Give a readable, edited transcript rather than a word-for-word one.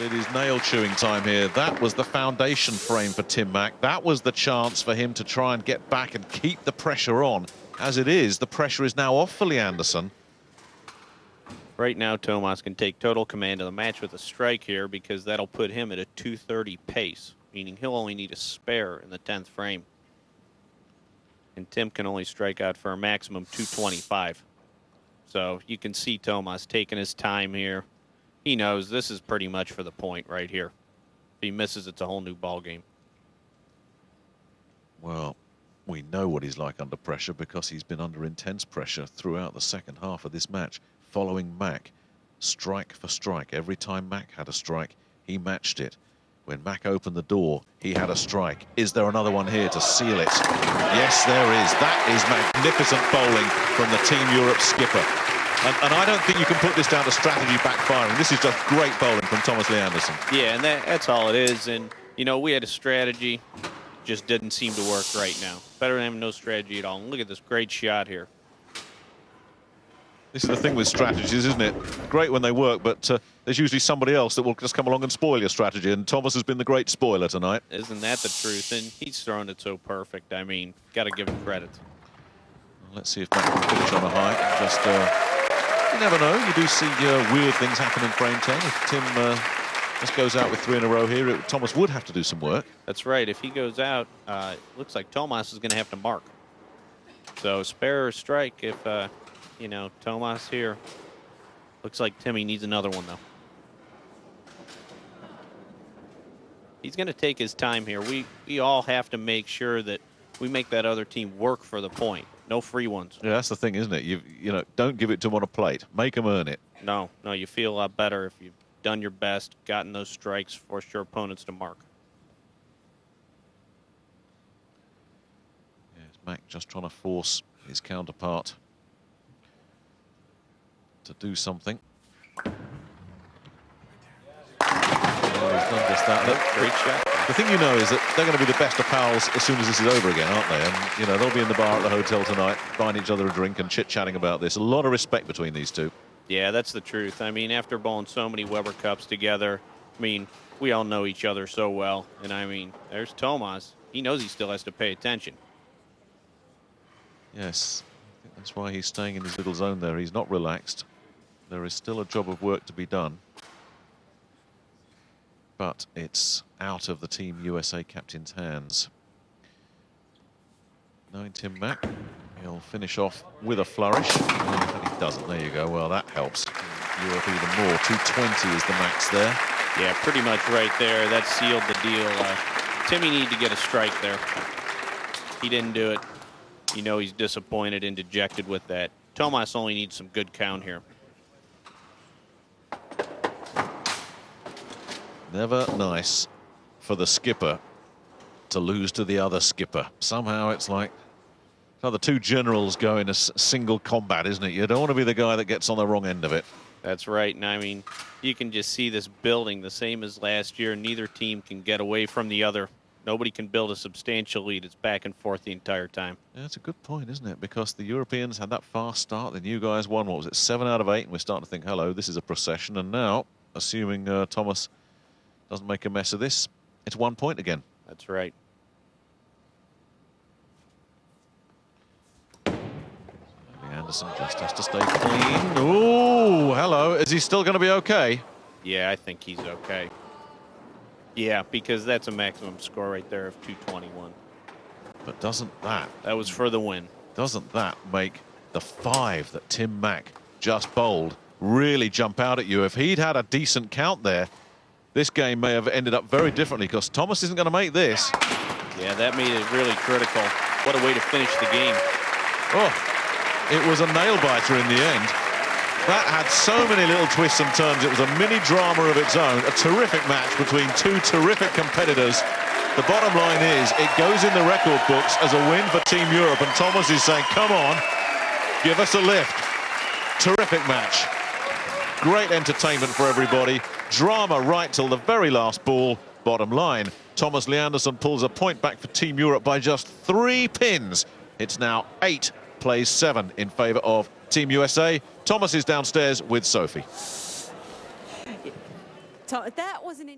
But it is nail-chewing time here. That was the foundation frame for Tim Mack. That was the chance for him to try and get back and keep the pressure on. As it is, the pressure is now off for Leandersson. Right now, Tomas can take total command of the match with a strike here because that'll put him at a 230 pace, meaning he'll only need a spare in the 10th frame. And Tim can only strike out for a maximum 225. So you can see Tomas taking his time here. He knows this is pretty much for the point right here. If he misses, it's a whole new ball game. Well, we know what he's like under pressure because he's been under intense pressure throughout the second half of this match, following Mack, strike for strike. Every time Mack had a strike, he matched it. When Mack opened the door, he had a strike. Is there another one here to seal it? Yes, there is. That is magnificent bowling from the Team Europe skipper. And I don't think you can put this down to strategy backfiring. This is just great bowling from Tomas Leandersson. Yeah, and that's all it is. And, you know, we had a strategy, just didn't seem to work right now. Better than having no strategy at all. And look at this great shot here. This is the thing with strategies, isn't it? Great when they work, but there's usually somebody else that will just come along and spoil your strategy, and Tomas has been the great spoiler tonight. Isn't that the truth? And he's thrown it so perfect. I mean, got to give him credit. Well, let's see if Mack can finish on a high. Just, you never know. You do see weird things happen in frame 10. If Tim just goes out with 3 in a row here, Tomas would have to do some work. That's right. If he goes out, it looks like Tomas is going to have to mark. So spare or strike if... you know, Tomas here. Looks like Timmy needs another one, though. He's going to take his time here. We all have to make sure that we make that other team work for the point. No free ones. Yeah, that's the thing, isn't it? You know, don't give it to them on a plate. Make them earn it. No, you feel a lot better if you've done your best, gotten those strikes, forced your opponents to mark. Yes, Mack just trying to force his counterpart to do something. Well, he's done just that. Great shot. The thing you know is that they're going to be the best of pals as soon as this is over again, aren't they? And, you know, they'll be in the bar at the hotel tonight, buying each other a drink and chit-chatting about this. A lot of respect between these two. Yeah, that's the truth. I mean, after bowling so many Weber Cups together, I mean, we all know each other so well. And, I mean, there's Tomas. He knows he still has to pay attention. Yes, I think that's why he's staying in his little zone there. He's not relaxed. There is still a job of work to be done. But it's out of the Team USA captain's hands. Knowing Tim Mack, he'll finish off with a flourish. And he doesn't. There you go. Well, that helps Europe even more. 220 is the max there. Yeah, pretty much right there. That sealed the deal. Timmy needed to get a strike there. He didn't do it. You know he's disappointed and dejected with that. Tomas only needs some good count here. Never nice for the skipper to lose to the other skipper. Somehow it's like how the two generals go in a single combat, isn't it? You don't want to be the guy that gets on the wrong end of it. That's right. And I mean, you can just see this building the same as last year. Neither team can get away from the other. Nobody can build a substantial lead. It's back and forth the entire time. Yeah, that's a good point, isn't it? Because the Europeans had that fast start. The new guys won, what was it, 7 out of 8? And we're starting to think, hello, this is a procession. And now, assuming Tomas doesn't make a mess of this, it's 1 point again. That's right. Anderson just has to stay clean. Oh, hello. Is he still going to be okay? Yeah, I think he's okay. Yeah, because that's a maximum score right there of 221. But doesn't that... That was for the win. Doesn't that make the 5 that Tim Mack just bowled really jump out at you? If he'd had a decent count there, this game may have ended up very differently because Tomas isn't going to make this. Yeah, that made it really critical. What a way to finish the game. Oh, it was a nail-biter in the end. That had so many little twists and turns. It was a mini drama of its own. A terrific match between two terrific competitors. The bottom line is it goes in the record books as a win for Team Europe, and Tomas is saying, come on, give us a lift. Terrific match. Great entertainment for everybody. Drama right till the very last ball. Bottom line, Tomas Leandersson pulls a point back for Team Europe by just 3 pins. It's now 8 plays 7 in favour of Team USA. Tomas is downstairs with Sophie. That was an